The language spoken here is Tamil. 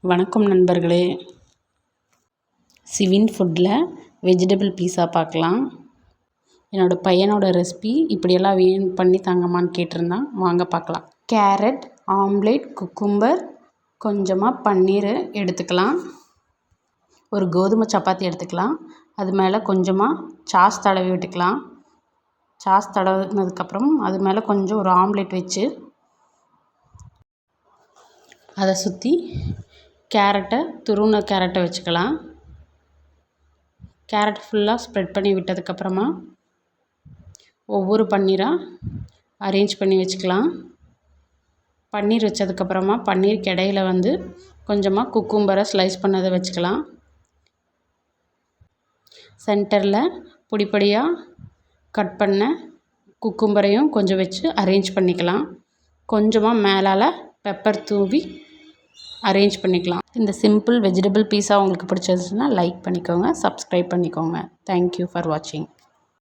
வணக்கம் நண்பர்களே. சிவின் ஃபுட்டில் வெஜிடபிள் பீஸா பார்க்கலாம். என்னோடய பையனோட ரெசிபி இப்படியெல்லாம் பண்ணி தாங்கம்மான்னு கேட்டிருந்தான். வாங்க பார்க்கலாம். கேரட், ஆம்லேட், குக்கும்பர், கொஞ்சமாக பன்னீர் எடுத்துக்கலாம். ஒரு கோதுமை சப்பாத்தி எடுத்துக்கலாம். அது மேலே கொஞ்சமாக சாஸ் தடவி விட்டுக்கலாம். சாஸ் தடவினதுக்கப்புறம் அது மேலே கொஞ்சம் ஒரு ஆம்லேட் வச்சு அதை சுற்றி துருவின கேரட்டை வச்சுக்கலாம். கேரட் ஃபுல்லாக ஸ்ப்ரெட் பண்ணி விட்டதுக்கப்புறமா ஒவ்வொரு பன்னீராக அரேஞ்ச் பண்ணி வச்சுக்கலாம். பன்னீர் வச்சதுக்கப்புறமா பன்னீருக்கு இடையில கொஞ்சமாக குக்கும்பரை ஸ்லைஸ் பண்ணதை வச்சுக்கலாம். சென்டரில் பொடிப்பொடியாக கட் பண்ண குக்கும்பரையும் கொஞ்சம் வச்சு அரேஞ்ச் பண்ணிக்கலாம். கொஞ்சமாக மேலால் பெப்பர் தூவி அரேஞ்ச் பண்ணிக்கலாம். இந்த சிம்பிள் வெஜிடபிள் பீஸா உங்களுக்கு பிடிச்சிருந்துச்சுன்னா லைக் பண்ணிக்கோங்க, சப்ஸ்கிரைப் பண்ணிக்கோங்க. தேங்க்யூ ஃபார் வாட்சிங்.